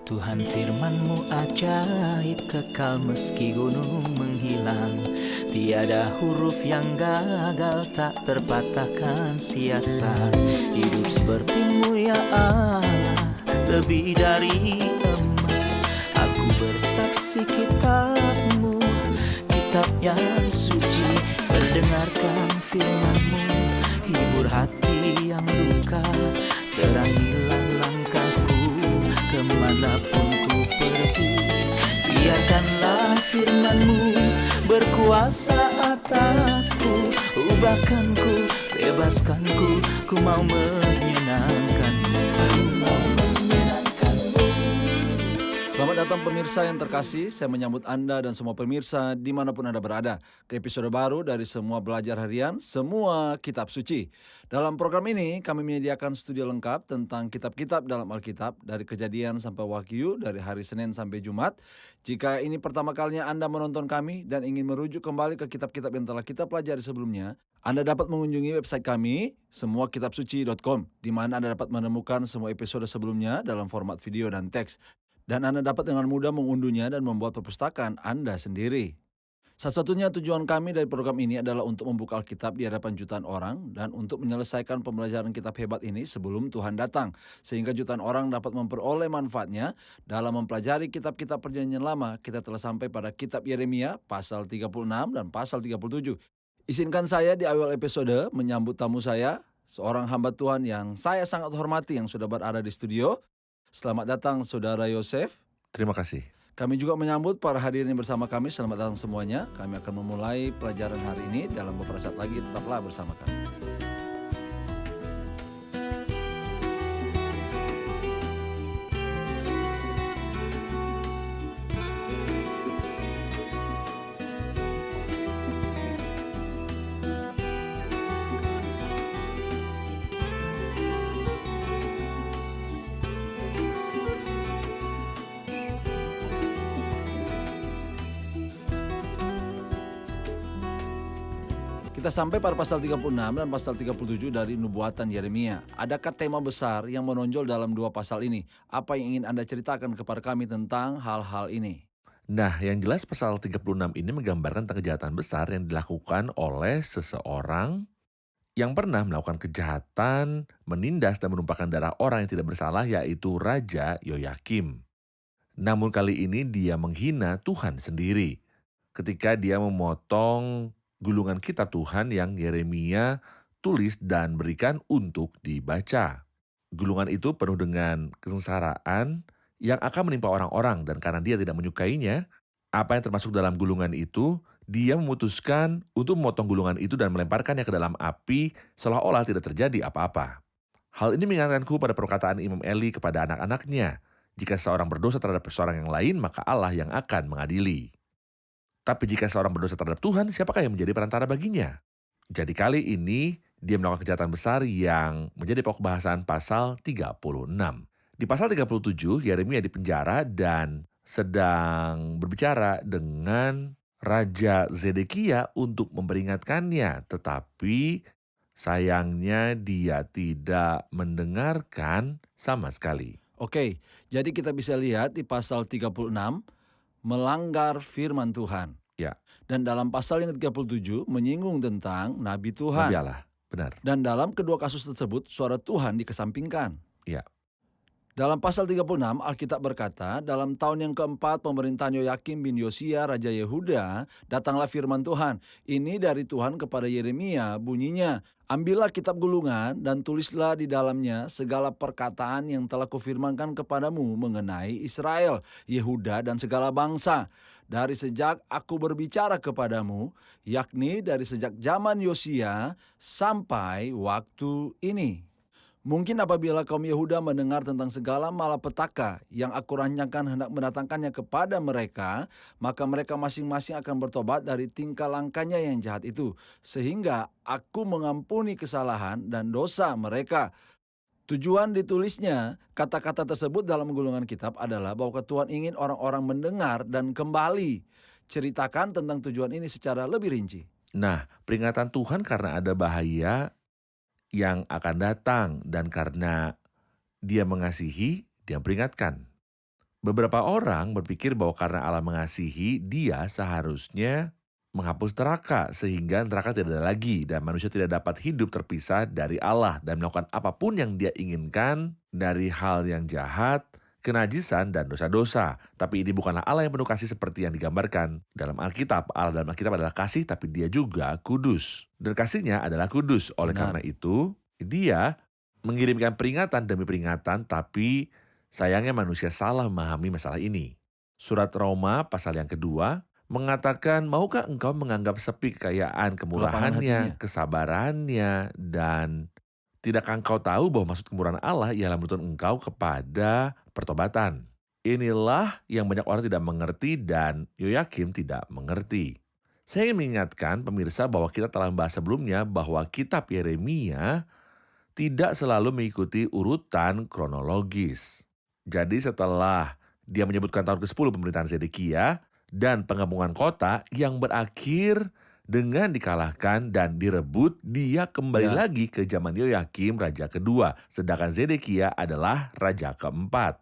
Tuhan firman-Mu ajaib, kekal meski gunung menghilang. Tiada huruf yang gagal, tak terpatahkan siasat. Hidup seperti-Mu ya Allah, lebih dari emas. Aku bersaksi kitab-Mu, kitab yang suci. Mendengarkan firman-Mu, hibur hati yang luka. Terangilah langkahku kemanapun ku pergi. Biarkanlah firman-Mu berkuasa atasku. Ubahkanku, bebaskanku, ku mau menyenangkan-Mu. Aku mau menyenangkan-Mu. Selamat datang pemirsa yang terkasih, saya menyambut Anda dan semua pemirsa dimanapun Anda berada ke episode baru dari Semua Belajar Harian, Semua Kitab Suci. Dalam program ini kami menyediakan studio lengkap tentang kitab-kitab dalam Alkitab dari Kejadian sampai Wahyu, dari hari Senin sampai Jumat. Jika ini pertama kalinya Anda menonton kami dan ingin merujuk kembali ke kitab-kitab yang telah kita pelajari sebelumnya, Anda dapat mengunjungi website kami, semuakitabsuci.com, di mana Anda dapat menemukan semua episode sebelumnya dalam format video dan teks. Dan Anda dapat dengan mudah mengunduhnya dan membuat perpustakaan Anda sendiri. Satu-satunya tujuan kami dari program ini adalah untuk membuka Alkitab di hadapan jutaan orang dan untuk menyelesaikan pembelajaran kitab hebat ini sebelum Tuhan datang, sehingga jutaan orang dapat memperoleh manfaatnya. Dalam mempelajari kitab-kitab Perjanjian Lama, kita telah sampai pada kitab Yeremia pasal 36 dan pasal 37. Izinkan saya di awal episode menyambut tamu saya, seorang hamba Tuhan yang saya sangat hormati yang sudah berada di studio. Selamat datang Saudara Yosef. Terima kasih. Kami juga menyambut para hadirin yang bersama kami. Selamat datang semuanya. Kami akan memulai pelajaran hari ini dalam beberapa saat lagi. Tetaplah bersama kami. Kita sampai pada pasal 36 dan pasal 37 dari nubuatan Yeremia. Adakah tema besar yang menonjol dalam dua pasal ini? Apa yang ingin Anda ceritakan kepada kami tentang hal-hal ini? Nah, yang jelas pasal 36 ini menggambarkan tentang kejahatan besar yang dilakukan oleh seseorang yang pernah melakukan kejahatan, menindas dan menumpahkan darah orang yang tidak bersalah, yaitu Raja Yoyakim. Namun kali ini dia menghina Tuhan sendiri ketika dia memotong gulungan kitab Tuhan yang Yeremia tulis dan berikan untuk dibaca. Gulungan itu penuh dengan kesengsaraan yang akan menimpa orang-orang, dan karena dia tidak menyukainya, apa yang termasuk dalam gulungan itu, dia memutuskan untuk memotong gulungan itu dan melemparkannya ke dalam api seolah-olah tidak terjadi apa-apa. Hal ini mengingatkanku pada perkataan Imam Eli kepada anak-anaknya, jika seorang berdosa terhadap seorang yang lain, maka Allah yang akan mengadili. Tapi jika seorang berdosa terhadap Tuhan, siapakah yang menjadi perantara baginya? Jadi kali ini dia melakukan kejahatan besar yang menjadi pokok bahasan pasal 36. Di pasal 37, Yeremia dipenjara dan sedang berbicara dengan Raja Zedekia untuk memperingatkannya. Tetapi sayangnya dia tidak mendengarkan sama sekali. Oke, jadi kita bisa lihat di pasal 36, melanggar firman Tuhan. Ya, Dan dalam pasal yang ke-37 menyinggung tentang Nabi Tuhan. Nabi Allah, benar. Dan dalam kedua kasus tersebut suara Tuhan dikesampingkan. Ya. Dalam pasal 36, Alkitab berkata, dalam tahun yang keempat pemerintahan Yoyakim bin Yosia, Raja Yehuda, datanglah firman Tuhan. Ini dari Tuhan kepada Yeremia, bunyinya, ambillah kitab gulungan dan tulislah di dalamnya segala perkataan yang telah kufirmankan kepadamu mengenai Israel, Yehuda dan segala bangsa. Dari sejak aku berbicara kepadamu, yakni dari sejak zaman Yosia sampai waktu ini. Mungkin apabila kaum Yehuda mendengar tentang segala malapetaka yang aku rancangkan hendak mendatangkannya kepada mereka, maka mereka masing-masing akan bertobat dari tingkah langkahnya yang jahat itu, sehingga aku mengampuni kesalahan dan dosa mereka. Tujuan ditulisnya kata-kata tersebut dalam gulungan kitab adalah bahwa Tuhan ingin orang-orang mendengar dan kembali. Ceritakan tentang tujuan ini secara lebih rinci. Nah, peringatan Tuhan karena ada bahaya yang akan datang, dan karena dia mengasihi, dia peringatkan. Beberapa orang berpikir bahwa karena Allah mengasihi, dia seharusnya menghapus neraka sehingga neraka tidak ada lagi dan manusia tidak dapat hidup terpisah dari Allah dan melakukan apapun yang dia inginkan dari hal yang jahat, kenajisan, dan dosa-dosa. Tapi ini bukanlah Allah yang penuh kasih seperti yang digambarkan dalam Alkitab. Allah dalam Alkitab adalah kasih, tapi dia juga kudus. Dan kasihnya adalah kudus. Oleh Benar. karena itu, dia mengirimkan peringatan demi peringatan, tapi sayangnya manusia salah memahami masalah ini. Surat Roma pasal yang kedua mengatakan, maukah engkau menganggap sepi kekayaan, Kelapangan kemurahannya, hatinya. kesabarannya, dan tidakkah engkau tahu bahwa maksud kemurahan Allah ialah menuntun engkau kepada pertobatan? Inilah yang banyak orang tidak mengerti dan Yoyakim tidak mengerti. Saya ingin mengingatkan pemirsa bahwa kita telah membahas sebelumnya bahwa kitab Yeremia tidak selalu mengikuti urutan kronologis. Jadi setelah dia menyebutkan tahun ke-10 pemerintahan Zedekia dan penggabungan kota yang berakhir dengan dikalahkan dan direbut, dia kembali Ya. lagi ke zaman Yoyakim raja kedua, sedangkan Zedekia adalah raja keempat.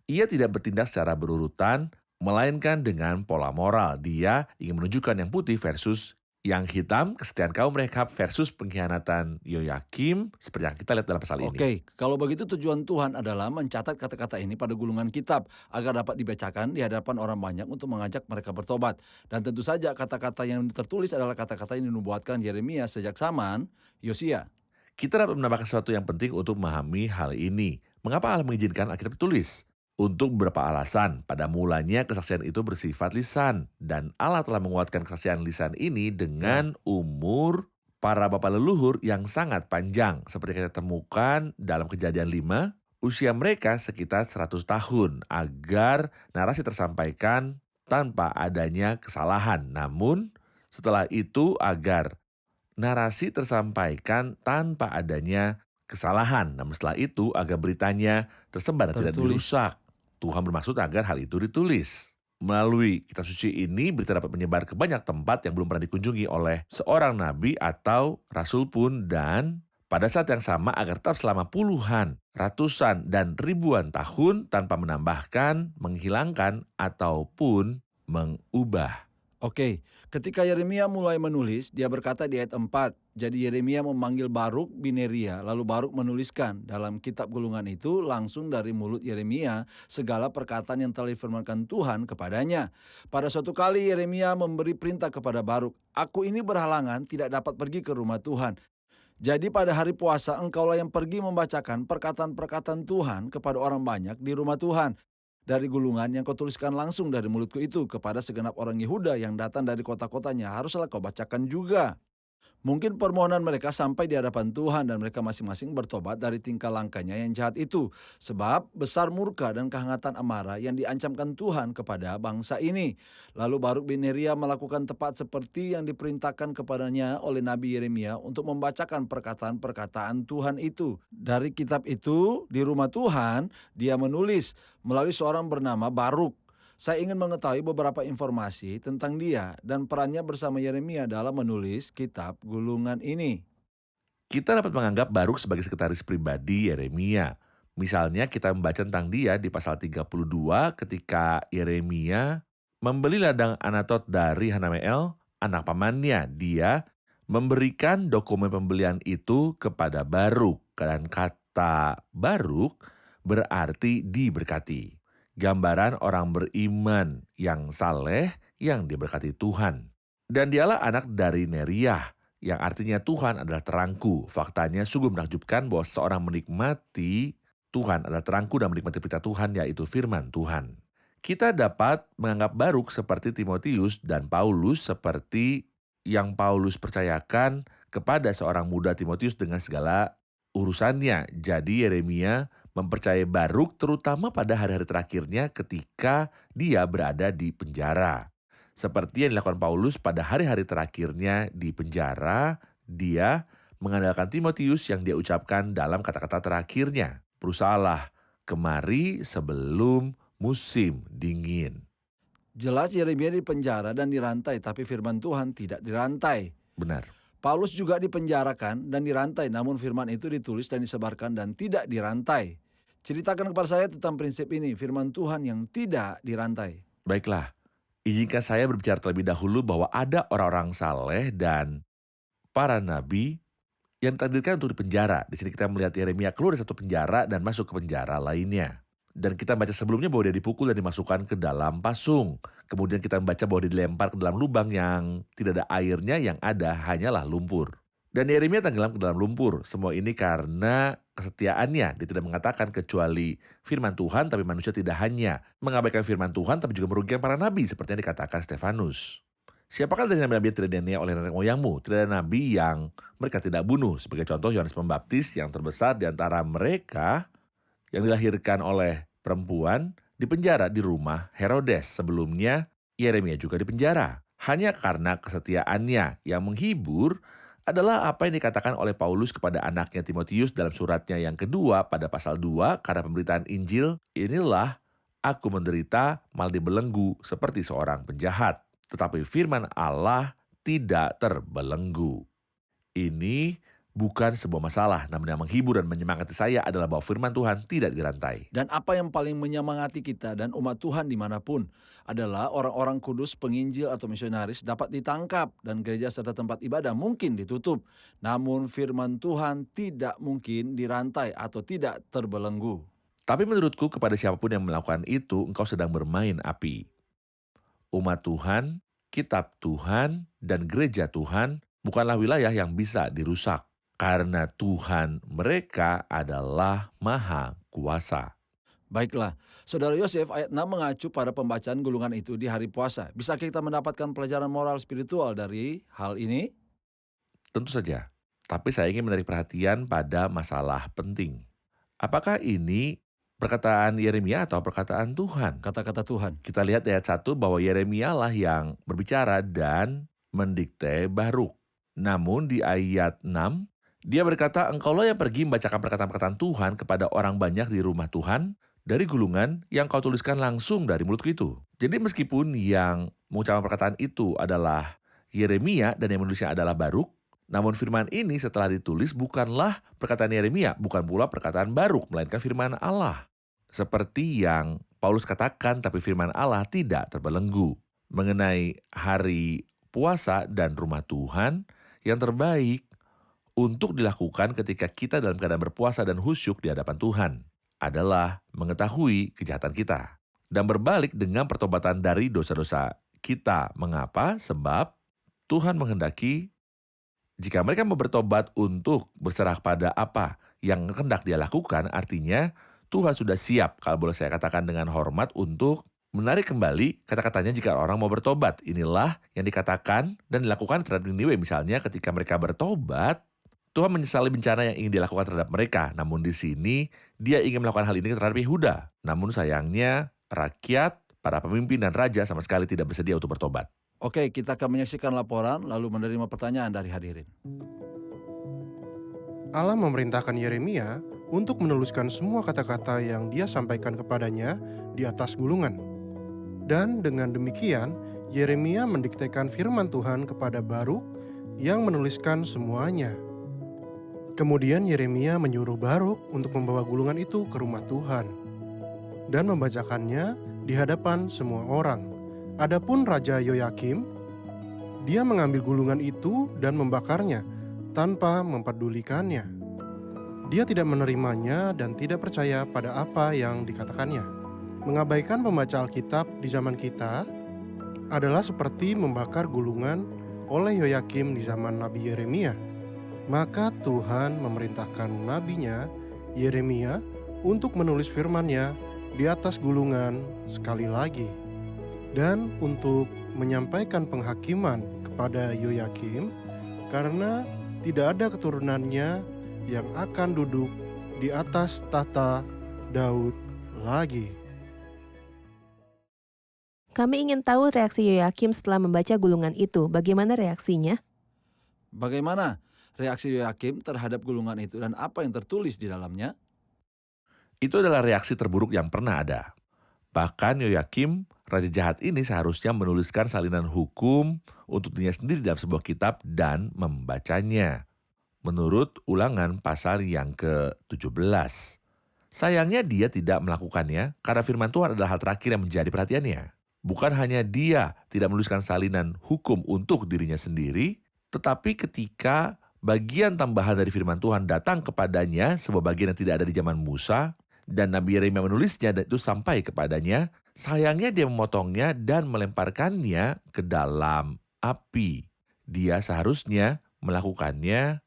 Ia tidak bertindak secara berurutan, melainkan dengan pola moral. Dia ingin menunjukkan yang putih versus yang hitam, kesetiaan kaum Rehab versus pengkhianatan Yoyakim, seperti yang kita lihat dalam pasal ini. Oke, kalau begitu tujuan Tuhan adalah mencatat kata-kata ini pada gulungan kitab agar dapat dibacakan di hadapan orang banyak untuk mengajak mereka bertobat. Dan tentu saja kata-kata yang tertulis adalah kata-kata yang dinubuatkan Yeremia sejak zaman Yosia. Kita dapat menambahkan sesuatu yang penting untuk memahami hal ini. Mengapa Allah mengizinkan Alkitab ditulis? Untuk beberapa alasan. Pada mulanya kesaksian itu bersifat lisan. Dan Allah telah menguatkan kesaksian lisan ini dengan umur para bapak leluhur yang sangat panjang. Seperti kita temukan dalam Kejadian 5, usia mereka sekitar 100 tahun. Agar narasi tersampaikan tanpa adanya kesalahan. Namun setelah itu agar narasi tersampaikan tanpa adanya kesalahan. Namun setelah itu agar beritanya tersebar dan tidak Tertulis. dirusak. Tuhan bermaksud agar hal itu ditulis. Melalui kitab suci ini, berita dapat menyebar ke banyak tempat yang belum pernah dikunjungi oleh seorang nabi atau rasul pun, dan pada saat yang sama agar tetap selama puluhan, ratusan, dan ribuan tahun tanpa menambahkan, menghilangkan, ataupun mengubah. Oke, ketika Yeremia mulai menulis, dia berkata di ayat 4, jadi Yeremia memanggil Baruk bin Neria, lalu Baruk menuliskan dalam kitab gulungan itu langsung dari mulut Yeremia segala perkataan yang telah difirmankan Tuhan kepadanya. Pada suatu kali Yeremia memberi perintah kepada Baruk, aku ini berhalangan tidak dapat pergi ke rumah Tuhan. Jadi pada hari puasa engkaulah yang pergi membacakan perkataan-perkataan Tuhan kepada orang banyak di rumah Tuhan. Dari gulungan yang kau tuliskan langsung dari mulutku itu kepada segenap orang Yehuda yang datang dari kota-kotanya haruslah kau bacakan juga. Mungkin permohonan mereka sampai di hadapan Tuhan dan mereka masing-masing bertobat dari tingkah langkahnya yang jahat itu. Sebab besar murka dan kehangatan amarah yang diancamkan Tuhan kepada bangsa ini. Lalu Baruk bin Neria melakukan tepat seperti yang diperintahkan kepadanya oleh Nabi Yeremia untuk membacakan perkataan-perkataan Tuhan itu. Dari kitab itu di rumah Tuhan dia menulis melalui seorang bernama Baruk. Saya ingin mengetahui beberapa informasi tentang dia dan perannya bersama Yeremia dalam menulis kitab gulungan ini. Kita dapat menganggap Baruk sebagai sekretaris pribadi Yeremia. Misalnya kita membaca tentang dia di pasal 32 ketika Yeremia membeli ladang Anatot dari Hanameel, anak pamannya. Dia memberikan dokumen pembelian itu kepada Baruk. Dan kata Baruk berarti diberkati. Gambaran orang beriman yang saleh yang diberkati Tuhan. Dan dialah anak dari Neriah, yang artinya Tuhan adalah terangku. Faktanya sungguh menakjubkan bahwa seorang menikmati Tuhan adalah terangku dan menikmati berita Tuhan, yaitu firman Tuhan. Kita dapat menganggap Baruk seperti Timotius dan Paulus seperti yang Paulus percayakan kepada seorang muda Timotius dengan segala urusannya. Jadi Yeremia mempercayai Baruk terutama pada hari-hari terakhirnya ketika dia berada di penjara. Seperti yang dilakukan Paulus pada hari-hari terakhirnya di penjara, dia mengandalkan Timotius yang dia ucapkan dalam kata-kata terakhirnya. Berusahalah kemari sebelum musim dingin. Jelas Yeremia di penjara dan dirantai, tapi firman Tuhan tidak dirantai. Benar. Paulus juga dipenjarakan dan dirantai, namun firman itu ditulis dan disebarkan dan tidak dirantai. Ceritakan kepada saya tentang prinsip ini, firman Tuhan yang tidak dirantai. Baiklah, izinkan saya berbicara terlebih dahulu bahwa ada orang-orang saleh dan para nabi yang ditakdirkan untuk dipenjara. Di sini kita melihat Yeremia keluar dari satu penjara dan masuk ke penjara lainnya. Dan kita baca sebelumnya bahwa dia dipukul dan dimasukkan ke dalam pasung. Kemudian kita membaca bahwa dia dilempar ke dalam lubang yang tidak ada airnya, yang ada hanyalah lumpur. Dan Yeremia tenggelam ke dalam lumpur. Semua ini karena kesetiaannya. Dia tidak mengatakan kecuali firman Tuhan, tapi manusia tidak hanya mengabaikan firman Tuhan, tapi juga merugikan para nabi, seperti yang dikatakan Stefanus. Siapakah dari nabi-nabi yang tidak dianiaya oleh nenek moyangmu? Tidak ada nabi yang mereka tidak bunuh. Sebagai contoh, Yohanes Pembaptis yang terbesar di antara mereka yang dilahirkan oleh perempuan dipenjara di rumah Herodes. Sebelumnya, Yeremia juga dipenjara. Hanya karena kesetiaannya. Yang menghibur adalah apa yang dikatakan oleh Paulus kepada anaknya Timotius dalam suratnya yang kedua pada pasal 2, karena pemberitaan Injil, inilah aku menderita malah dibelenggu seperti seorang penjahat. Tetapi firman Allah tidak terbelenggu. Ini bukan sebuah masalah, namun yang menghibur dan menyemangati saya adalah bahwa firman Tuhan tidak dirantai. Dan apa yang paling menyemangati kita dan umat Tuhan dimanapun adalah orang-orang kudus, penginjil atau misionaris dapat ditangkap dan gereja serta tempat ibadah mungkin ditutup. Namun firman Tuhan tidak mungkin dirantai atau tidak terbelenggu. Tapi menurutku kepada siapapun yang melakukan itu, engkau sedang bermain api. Umat Tuhan, kitab Tuhan, dan gereja Tuhan bukanlah wilayah yang bisa dirusak. Karena Tuhan mereka adalah Maha Kuasa. Baiklah, Saudara Yosef ayat 6 mengacu pada pembacaan gulungan itu di hari puasa. Bisa kita mendapatkan pelajaran moral spiritual dari hal ini? Tentu saja, tapi saya ingin menarik perhatian pada masalah penting. Apakah ini perkataan Yeremia atau perkataan Tuhan? Kata-kata Tuhan. Kita lihat ayat 1 bahwa Yeremia lah yang berbicara dan mendikte Baruk. Namun di ayat 6, dia berkata, engkaulah yang pergi membacakan perkataan-perkataan Tuhan kepada orang banyak di rumah Tuhan dari gulungan yang kau tuliskan langsung dari mulutku itu. Jadi meskipun yang mengucapkan perkataan itu adalah Yeremia dan yang menulisnya adalah Baruk, namun firman ini setelah ditulis bukanlah perkataan Yeremia, bukan pula perkataan Baruk, melainkan firman Allah. Seperti yang Paulus katakan, tapi firman Allah tidak terbelenggu. Mengenai hari puasa dan rumah Tuhan, yang terbaik untuk dilakukan ketika kita dalam keadaan berpuasa dan khusyuk di hadapan Tuhan adalah mengetahui kejahatan kita dan berbalik dengan pertobatan dari dosa-dosa kita. Mengapa? Sebab Tuhan menghendaki jika mereka mau bertobat untuk berserah pada apa yang hendak dia lakukan, artinya Tuhan sudah siap, kalau boleh saya katakan dengan hormat, untuk menarik kembali kata-katanya jika orang mau bertobat. Inilah yang dikatakan dan dilakukan terhadap Niniwe. Misalnya ketika mereka bertobat, Tuhan menyesali bencana yang ingin dilakukan terhadap mereka. Namun di sini dia ingin melakukan hal ini terhadap Yehuda. Namun sayangnya rakyat, para pemimpin dan raja sama sekali tidak bersedia untuk bertobat. Oke, kita akan menyaksikan laporan lalu menerima pertanyaan dari hadirin. Allah memerintahkan Yeremia untuk menuliskan semua kata-kata yang dia sampaikan kepadanya di atas gulungan. Dan dengan demikian, Yeremia mendiktekan firman Tuhan kepada Baruk yang menuliskan semuanya. Kemudian Yeremia menyuruh Baruk untuk membawa gulungan itu ke rumah Tuhan dan membacakannya di hadapan semua orang. Adapun Raja Yoyakim, dia mengambil gulungan itu dan membakarnya tanpa mempedulikannya. Dia tidak menerimanya dan tidak percaya pada apa yang dikatakannya. Mengabaikan membaca Alkitab di zaman kita adalah seperti membakar gulungan oleh Yoyakim di zaman Nabi Yeremia. Maka Tuhan memerintahkan nabinya Yeremia untuk menulis firman-Nya di atas gulungan sekali lagi, dan untuk menyampaikan penghakiman kepada Yoyakim, karena tidak ada keturunannya yang akan duduk di atas tahta Daud lagi. Kami ingin tahu reaksi Yoyakim setelah membaca gulungan itu. Bagaimana reaksinya? Bagaimana reaksi Yoyakim terhadap gulungan itu dan apa yang tertulis di dalamnya? Itu adalah reaksi terburuk yang pernah ada. Bahkan Yoyakim, raja jahat ini seharusnya menuliskan salinan hukum untuk dirinya sendiri dalam sebuah kitab dan membacanya. Menurut Ulangan pasal yang ke-17. Sayangnya dia tidak melakukannya karena firman Tuhan adalah hal terakhir yang menjadi perhatiannya. Bukan hanya dia tidak menuliskan salinan hukum untuk dirinya sendiri, tetapi ketika bagian tambahan dari firman Tuhan datang kepadanya, sebuah bagian yang tidak ada di zaman Musa, dan Nabi Yeremia menulisnya dan itu sampai kepadanya, sayangnya dia memotongnya dan melemparkannya ke dalam api. Dia seharusnya melakukannya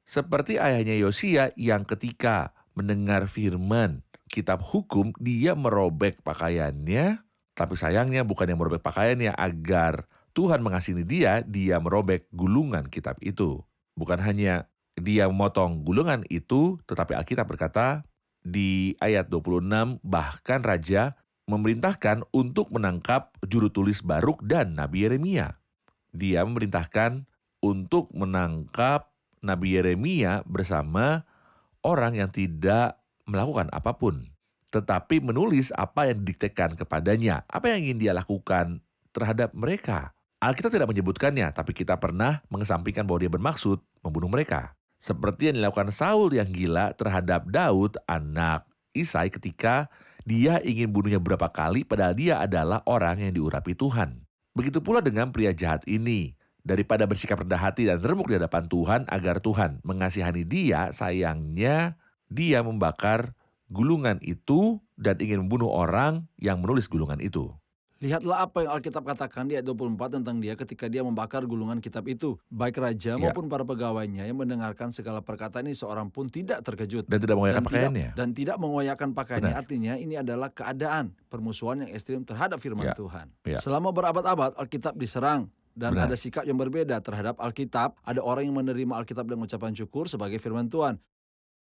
seperti ayahnya Yosia yang ketika mendengar firman kitab hukum, dia merobek pakaiannya, tapi sayangnya bukan yang merobek pakaiannya agar Tuhan mengasihi dia merobek gulungan kitab itu. Bukan hanya dia memotong gulungan itu, tetapi Alkitab berkata di ayat 26, bahkan raja memerintahkan untuk menangkap juru tulis Baruk dan Nabi Yeremia. Dia memerintahkan untuk menangkap Nabi Yeremia bersama orang yang tidak melakukan apapun, tetapi menulis apa yang didiktekan kepadanya, apa yang ingin dia lakukan terhadap mereka. Alkitab tidak menyebutkannya, tapi kita pernah mengesampingkan bahwa dia bermaksud membunuh mereka. Seperti yang dilakukan Saul yang gila terhadap Daud, anak Isai, ketika dia ingin bunuhnya beberapa kali padahal dia adalah orang yang diurapi Tuhan. Begitu pula dengan pria jahat ini. Daripada bersikap rendah hati dan remuk di hadapan Tuhan agar Tuhan mengasihani dia, sayangnya dia membakar gulungan itu dan ingin membunuh orang yang menulis gulungan itu. Lihatlah apa yang Alkitab katakan di ayat 24 tentang dia ketika dia membakar gulungan kitab itu. Baik raja maupun para pegawainya yang mendengarkan segala perkataan ini, seorang pun tidak terkejut. Dan tidak mengoyakkan pakaiannya. Dan tidak mengoyakkan pakaiannya. Benar. Artinya ini adalah keadaan permusuhan yang ekstrim terhadap firman Tuhan. Ya. Selama berabad-abad Alkitab diserang. Dan Benar. ada sikap yang berbeda terhadap Alkitab. Ada orang yang menerima Alkitab dengan ucapan syukur sebagai firman Tuhan.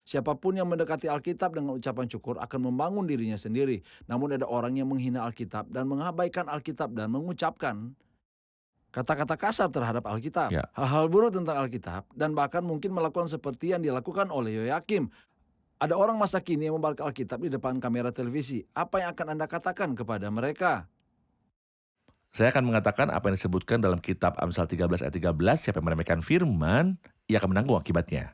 Siapapun yang mendekati Alkitab dengan ucapan syukur akan membangun dirinya sendiri. Namun ada orang yang menghina Alkitab dan mengabaikan Alkitab dan mengucapkan kata-kata kasar terhadap Alkitab. Ya. Hal-hal buruk tentang Alkitab dan bahkan mungkin melakukan seperti yang dilakukan oleh Yoyakim. Ada orang masa kini yang membalik Alkitab di depan kamera televisi. Apa yang akan Anda katakan kepada mereka? Saya akan mengatakan apa yang disebutkan dalam kitab Amsal 13 ayat 13, siapa yang meremehkan firman, ia akan menanggung akibatnya.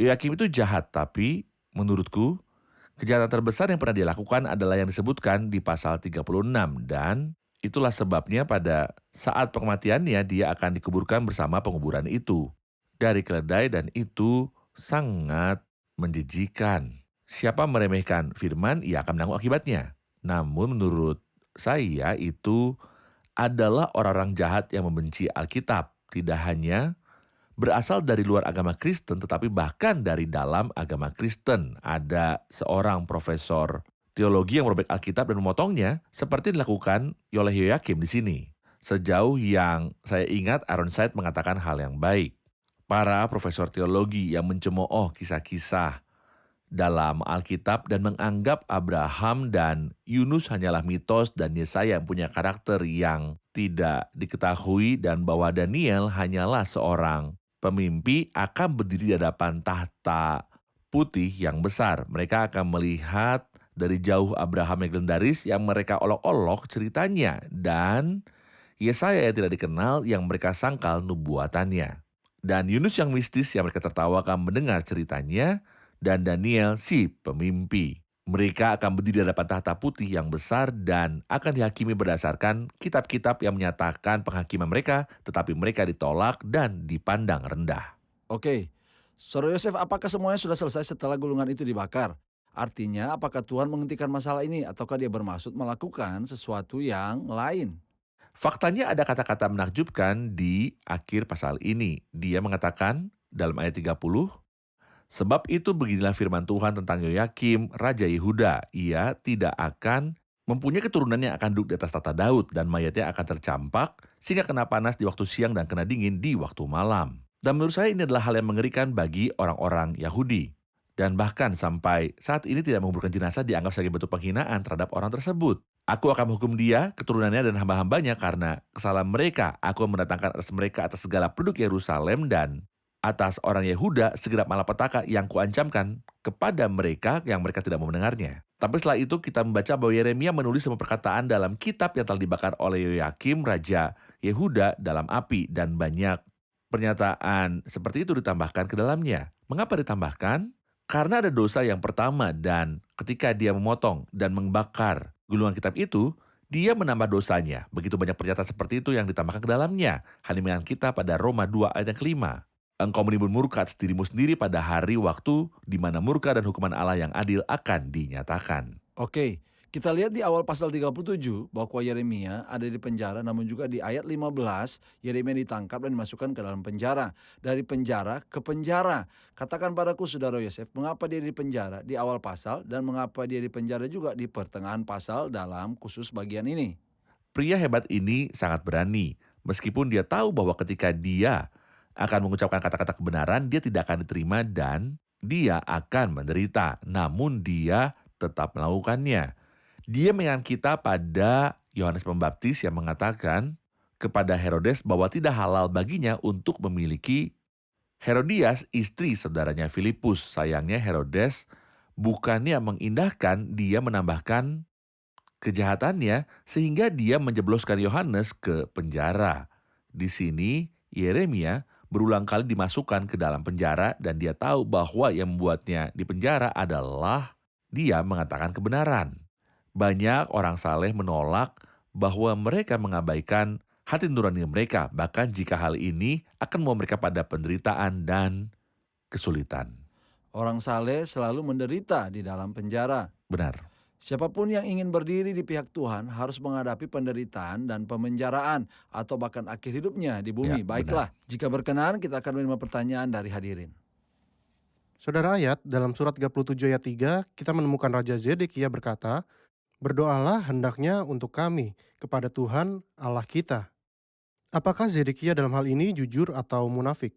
Yoyakim itu jahat, tapi menurutku, kejahatan terbesar yang pernah dia lakukan adalah yang disebutkan di pasal 36, dan itulah sebabnya pada saat kematiannya dia akan dikuburkan bersama penguburan itu. Dari keledai, dan itu sangat menjijikan. Siapa meremehkan firman, ia akan menanggung akibatnya. Namun menurut saya itu adalah orang-orang jahat yang membenci Alkitab, tidak hanya berasal dari luar agama Kristen, tetapi bahkan dari dalam agama Kristen. Ada seorang profesor teologi yang merobek Alkitab dan memotongnya, seperti dilakukan oleh Yoyakim di sini. Sejauh yang saya ingat, Aaron Said mengatakan hal yang baik. Para profesor teologi yang mencemooh kisah-kisah dalam Alkitab dan menganggap Abraham dan Yunus hanyalah mitos dan Yesaya yang punya karakter yang tidak diketahui, dan bahwa Daniel hanyalah seorang pemimpi akan berdiri di hadapan tahta putih yang besar. Mereka akan melihat dari jauh Abraham yang legendaris yang mereka olok-olok ceritanya, dan Yesaya yang tidak dikenal yang mereka sangkal nubuatannya. Dan Yunus yang mistis yang mereka tertawakan mendengar ceritanya, dan Daniel si pemimpi. Mereka akan berdiri di hadapan tahta putih yang besar dan akan dihakimi berdasarkan kitab-kitab yang menyatakan penghakiman mereka, tetapi mereka ditolak dan dipandang rendah. Oke, Saudara Yosef, apakah semuanya sudah selesai setelah gulungan itu dibakar? Artinya, apakah Tuhan menghentikan masalah ini ataukah dia bermaksud melakukan sesuatu yang lain? Faktanya ada kata-kata menakjubkan di akhir pasal ini. Dia mengatakan dalam ayat 30, sebab itu beginilah firman Tuhan tentang Yoyakim, Raja Yehuda. Ia tidak akan mempunyai keturunan yang akan duduk di atas tahta Daud, dan mayatnya akan tercampak sehingga kena panas di waktu siang dan kena dingin di waktu malam. Dan menurut saya ini adalah hal yang mengerikan bagi orang-orang Yahudi. Dan bahkan sampai saat ini tidak menguburkan jenazah dianggap sebagai bentuk penghinaan terhadap orang tersebut. Aku akan menghukum dia, keturunannya dan hamba-hambanya karena kesalahan mereka. Aku mendatangkan atas mereka atas segala penduduk Yerusalem dan atas orang Yehuda segenap malapetaka yang kuancamkan kepada mereka yang mereka tidak mau mendengarnya. Tapi setelah itu kita membaca bahwa Yeremia menulis semua perkataan dalam kitab yang telah dibakar oleh Yoyakim, Raja Yehuda dalam api, dan banyak pernyataan seperti itu ditambahkan ke dalamnya. Mengapa ditambahkan? Karena ada dosa yang pertama dan ketika dia memotong dan membakar gulungan kitab itu, dia menambah dosanya. Begitu banyak pernyataan seperti itu yang ditambahkan ke dalamnya. Halilintar kita pada Roma 2 ayat yang kelima. Engkau menimbun murka atas dirimu sendiri pada hari waktu di mana murka dan hukuman Allah yang adil akan dinyatakan. Oke, kita lihat di awal pasal 37 bahwa Yeremia ada di penjara, namun juga di ayat 15 Yeremia ditangkap dan dimasukkan ke dalam penjara. Dari penjara ke penjara. Katakan padaku saudara Yosef, mengapa dia di penjara di awal pasal dan mengapa dia di penjara juga di pertengahan pasal dalam khusus bagian ini. Pria hebat ini sangat berani, meskipun dia tahu bahwa ketika dia akan mengucapkan kata-kata kebenaran, dia tidak akan diterima dan dia akan menderita. Namun dia tetap melakukannya. Dia mengingat kita pada Yohanes Pembaptis yang mengatakan kepada Herodes bahwa tidak halal baginya untuk memiliki Herodias, istri saudaranya Filipus. Sayangnya Herodes bukannya mengindahkan, dia menambahkan kejahatannya sehingga dia menjebloskan Yohanes ke penjara. Di sini Yeremia berulang kali dimasukkan ke dalam penjara dan dia tahu bahwa yang membuatnya di penjara adalah dia mengatakan kebenaran. Banyak orang saleh menolak bahwa mereka mengabaikan hati nurani mereka, bahkan jika hal ini akan membawa mereka pada penderitaan dan kesulitan. Orang saleh selalu menderita di dalam penjara. Benar. Siapapun yang ingin berdiri di pihak Tuhan harus menghadapi penderitaan dan pemenjaraan atau bahkan akhir hidupnya di bumi. Ya, Baiklah, jika berkenan kita akan menerima pertanyaan dari hadirin. Saudara, ayat dalam surat 37 ayat 3 kita menemukan Raja Zedekia berkata, "Berdoalah hendaknya untuk kami kepada Tuhan Allah kita." Apakah Zedekia dalam hal ini jujur atau munafik?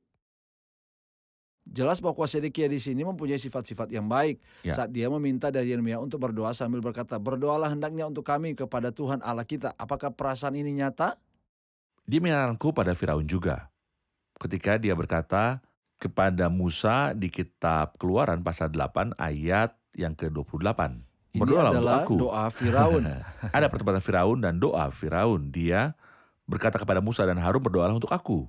Jelas bahwa Zedekia di sini mempunyai sifat-sifat yang baik. Ya. Saat dia meminta dari Yeremia untuk berdoa sambil berkata, "Berdoalah hendaknya untuk kami kepada Tuhan Allah kita." Apakah perasaan ini nyata? Dia menyaranku pada Firaun juga. Ketika dia berkata kepada Musa di kitab Keluaran pasal 8 ayat yang ke-28. Ini Berdoalah untuk adalah aku. doa Firaun. Ada pertobatan Firaun dan doa Firaun. Dia berkata kepada Musa dan Harun, berdoalah untuk aku.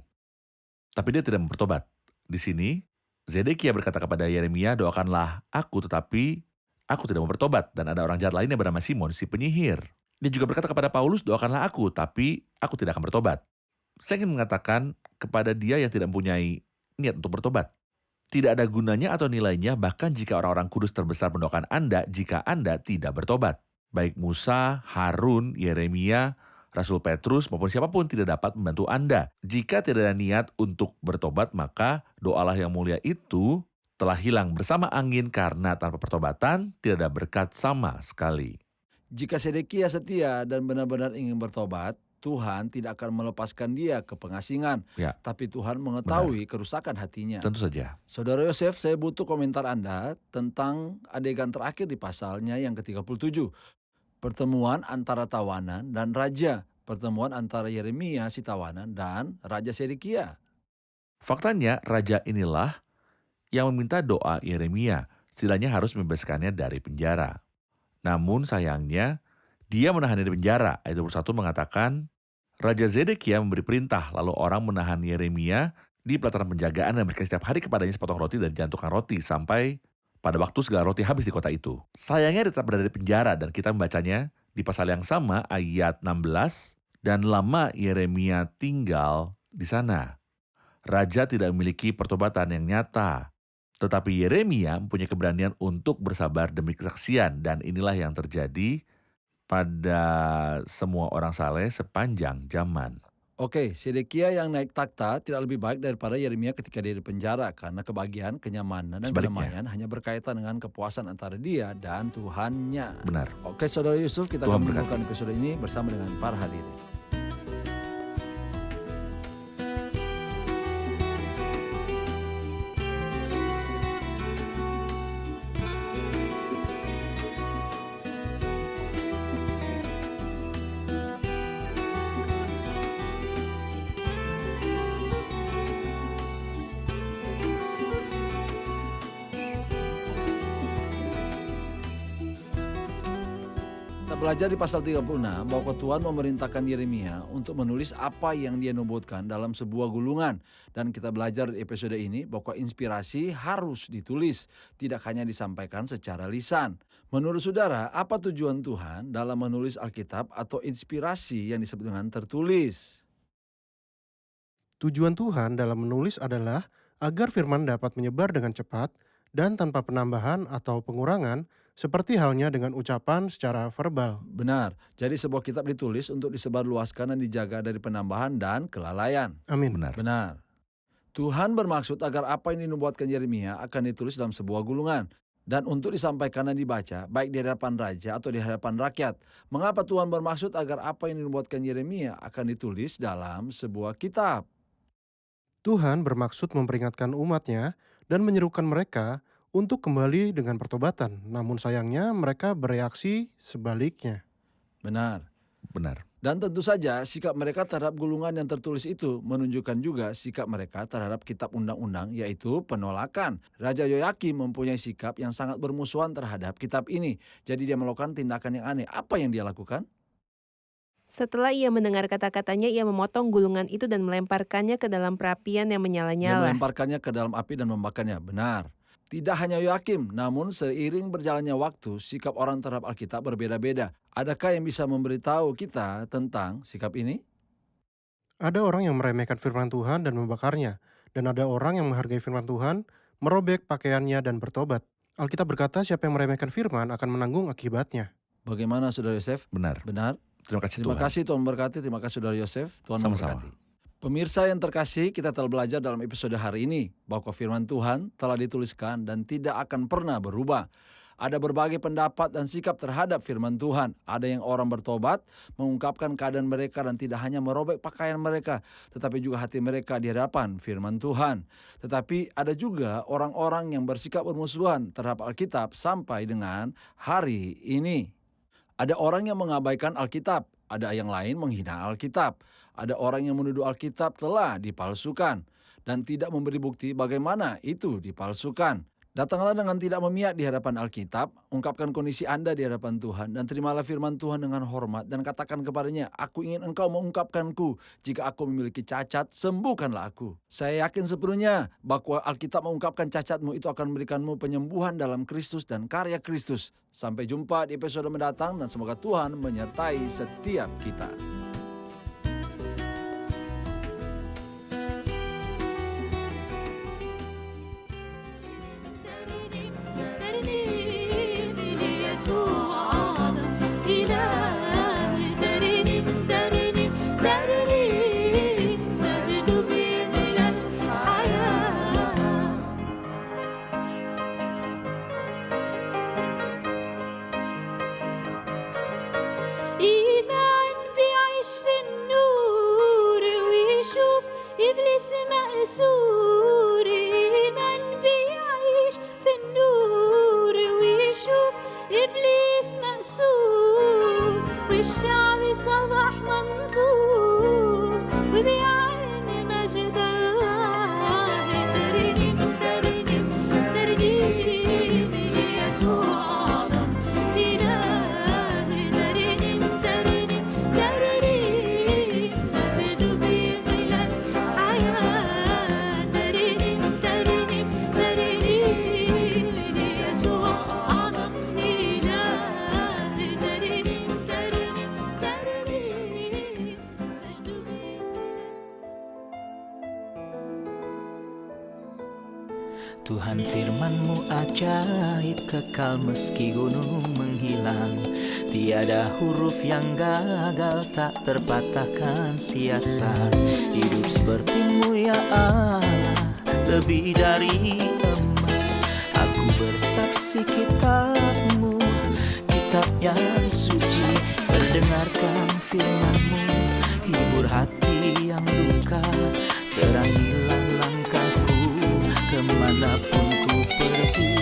Tapi dia tidak bertobat. Di sini Zedekia berkata kepada Yeremia, doakanlah aku tetapi aku tidak mau bertobat. Dan ada orang jahat lain yang bernama Simon si penyihir. Dia juga berkata kepada Paulus, doakanlah aku tapi aku tidak akan bertobat. Saya ingin mengatakan kepada dia yang tidak mempunyai niat untuk bertobat. Tidak ada gunanya atau nilainya bahkan jika orang-orang kudus terbesar mendoakan Anda jika Anda tidak bertobat. Baik Musa, Harun, Yeremia, Rasul Petrus maupun siapapun tidak dapat membantu Anda. Jika tidak ada niat untuk bertobat, maka doalah yang mulia itu telah hilang bersama angin karena tanpa pertobatan tidak ada berkat sama sekali. Jika Zedekia setia dan benar-benar ingin bertobat, Tuhan tidak akan melepaskan dia ke pengasingan. Ya. Tapi Tuhan mengetahui kerusakan hatinya. Tentu saja. Saudara Yosef, saya butuh komentar Anda tentang adegan terakhir di pasalnya yang ke-37. Pertemuan antara tawanan dan raja. Pertemuan antara Yeremia si tawanan dan Raja Zedekia. Faktanya raja inilah yang meminta doa Yeremia. Setidaknya harus membebaskannya dari penjara. Namun sayangnya dia menahannya di penjara. Ayat 21 mengatakan, Raja Zedekia memberi perintah lalu orang menahan Yeremia di pelataran penjagaan dan memberikan setiap hari kepadanya sepotong roti dan jantungan roti sampai pada waktu segala roti habis di kota itu. Sayangnya dia tetap berada di penjara dan kita membacanya di pasal yang sama ayat 16. Dan lama Yeremia tinggal di sana. Raja tidak memiliki pertobatan yang nyata. Tetapi Yeremia mempunyai keberanian untuk bersabar demi kesaksian. Dan inilah yang terjadi pada semua orang saleh sepanjang zaman. Oke, Zedekia yang naik takhta tidak lebih baik daripada Yeremia ketika dia di penjara karena kebahagiaan, kenyamanan, dan Sebaliknya. kedamaian hanya berkaitan dengan kepuasan antara dia dan Tuhannya. Benar. Oke, Saudara Yusuf, kita Tuhan akan berkati. menemukan episode ini bersama dengan para hadirin. Kita belajar di pasal 36 bahwa Tuhan memerintahkan Yeremia untuk menulis apa yang dia nubuatkan dalam sebuah gulungan. Dan kita belajar di episode ini bahwa inspirasi harus ditulis, tidak hanya disampaikan secara lisan. Menurut saudara, apa tujuan Tuhan dalam menulis Alkitab atau inspirasi yang disebut dengan tertulis? Tujuan Tuhan dalam menulis adalah agar firman dapat menyebar dengan cepat dan tanpa penambahan atau pengurangan, seperti halnya dengan ucapan secara verbal. Benar, jadi sebuah kitab ditulis untuk disebarluaskan dan dijaga dari penambahan dan kelalaian. Amin. Benar. Benar. Tuhan bermaksud agar apa yang dinubuatkan Yeremia akan ditulis dalam sebuah gulungan dan untuk disampaikan dan dibaca baik di hadapan raja atau di hadapan rakyat. Mengapa Tuhan bermaksud agar apa yang dinubuatkan Yeremia akan ditulis dalam sebuah kitab? Tuhan bermaksud memperingatkan umatnya dan menyerukan mereka untuk kembali dengan pertobatan. Namun sayangnya mereka bereaksi sebaliknya. Benar. Benar. Dan tentu saja sikap mereka terhadap gulungan yang tertulis itu menunjukkan juga sikap mereka terhadap kitab undang-undang, yaitu penolakan. Raja Yoyakim mempunyai sikap yang sangat bermusuhan terhadap kitab ini. Jadi dia melakukan tindakan yang aneh. Apa yang dia lakukan? Setelah ia mendengar kata-katanya, ia memotong gulungan itu dan melemparkannya ke dalam perapian yang Dia menyala-nyala. melemparkannya ke dalam api dan membakarnya. Benar. Tidak hanya Yoyakim, namun seiring berjalannya waktu, sikap orang terhadap Alkitab berbeda-beda. Adakah yang bisa memberitahu kita tentang sikap ini? Ada orang yang meremehkan firman Tuhan dan membakarnya, dan ada orang yang menghargai firman Tuhan, merobek pakaiannya dan bertobat. Alkitab berkata siapa yang meremehkan firman akan menanggung akibatnya. Bagaimana Saudara Yosef? Benar. Benar. Terima kasih Terima Tuhan. kasih Tuhan memberkati. Terima kasih Saudara Yosef. Tuhan Sama-sama. memberkati. Pemirsa yang terkasih, kita telah belajar dalam episode hari ini bahwa firman Tuhan telah dituliskan dan tidak akan pernah berubah. Ada berbagai pendapat dan sikap terhadap firman Tuhan. Ada yang orang bertobat, mengungkapkan keadaan mereka dan tidak hanya merobek pakaian mereka, tetapi juga hati mereka di hadapan firman Tuhan. Tetapi ada juga orang-orang yang bersikap bermusuhan terhadap Alkitab sampai dengan hari ini. Ada orang yang mengabaikan Alkitab, ada yang lain menghina Alkitab. Ada orang yang menuduh Alkitab telah dipalsukan dan tidak memberi bukti bagaimana itu dipalsukan. Datanglah dengan tidak memihak di hadapan Alkitab, ungkapkan kondisi Anda di hadapan Tuhan dan terimalah firman Tuhan dengan hormat dan katakan kepadanya, aku ingin engkau mengungkapkanku, jika aku memiliki cacat, sembuhkanlah aku. Saya yakin sepenuhnya bahwa Alkitab mengungkapkan cacatmu itu akan memberikanmu penyembuhan dalam Kristus dan karya Kristus. Sampai jumpa di episode mendatang dan semoga Tuhan menyertai setiap kita. إيمان بيعيش في النور ويشوف إبليس مأسور. إيمان بيعيش في النور ويشوف إبليس مأسور. والشعب صبح منصور وبيعلن مجد الله. ترنم ترنم ترنيم ليسوع أعظم إله. ترنم ترنم ترنيم مجد بيملى الحياة. ترنم ترنم ترنيم ليسوع أعظم إله. ترنم ترنم ترنيم مجد بيملى. Tuhan firman-Mu ajaib, kekal meski gunung menghilang. Tiada huruf yang gagal, tak terpatahkan siasat. Hidup seperti-Mu ya Allah, lebih dari emas. Aku bersaksi kitab-Mu, kitab yang suci. Mendengarkan firman-Mu, hibur hati yang duka. Terangilah langkahku kemanapun ku pergi.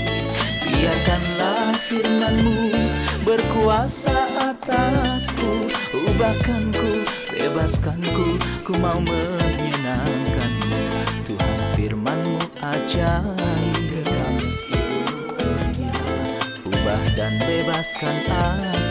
Biarkanlah firman-Mu berkuasa atasku. Ubahkanku, bebaskanku, ku mau menyenangkan-Mu. Tuhan firman-Mu ajaib, ubah dan bebaskan aku.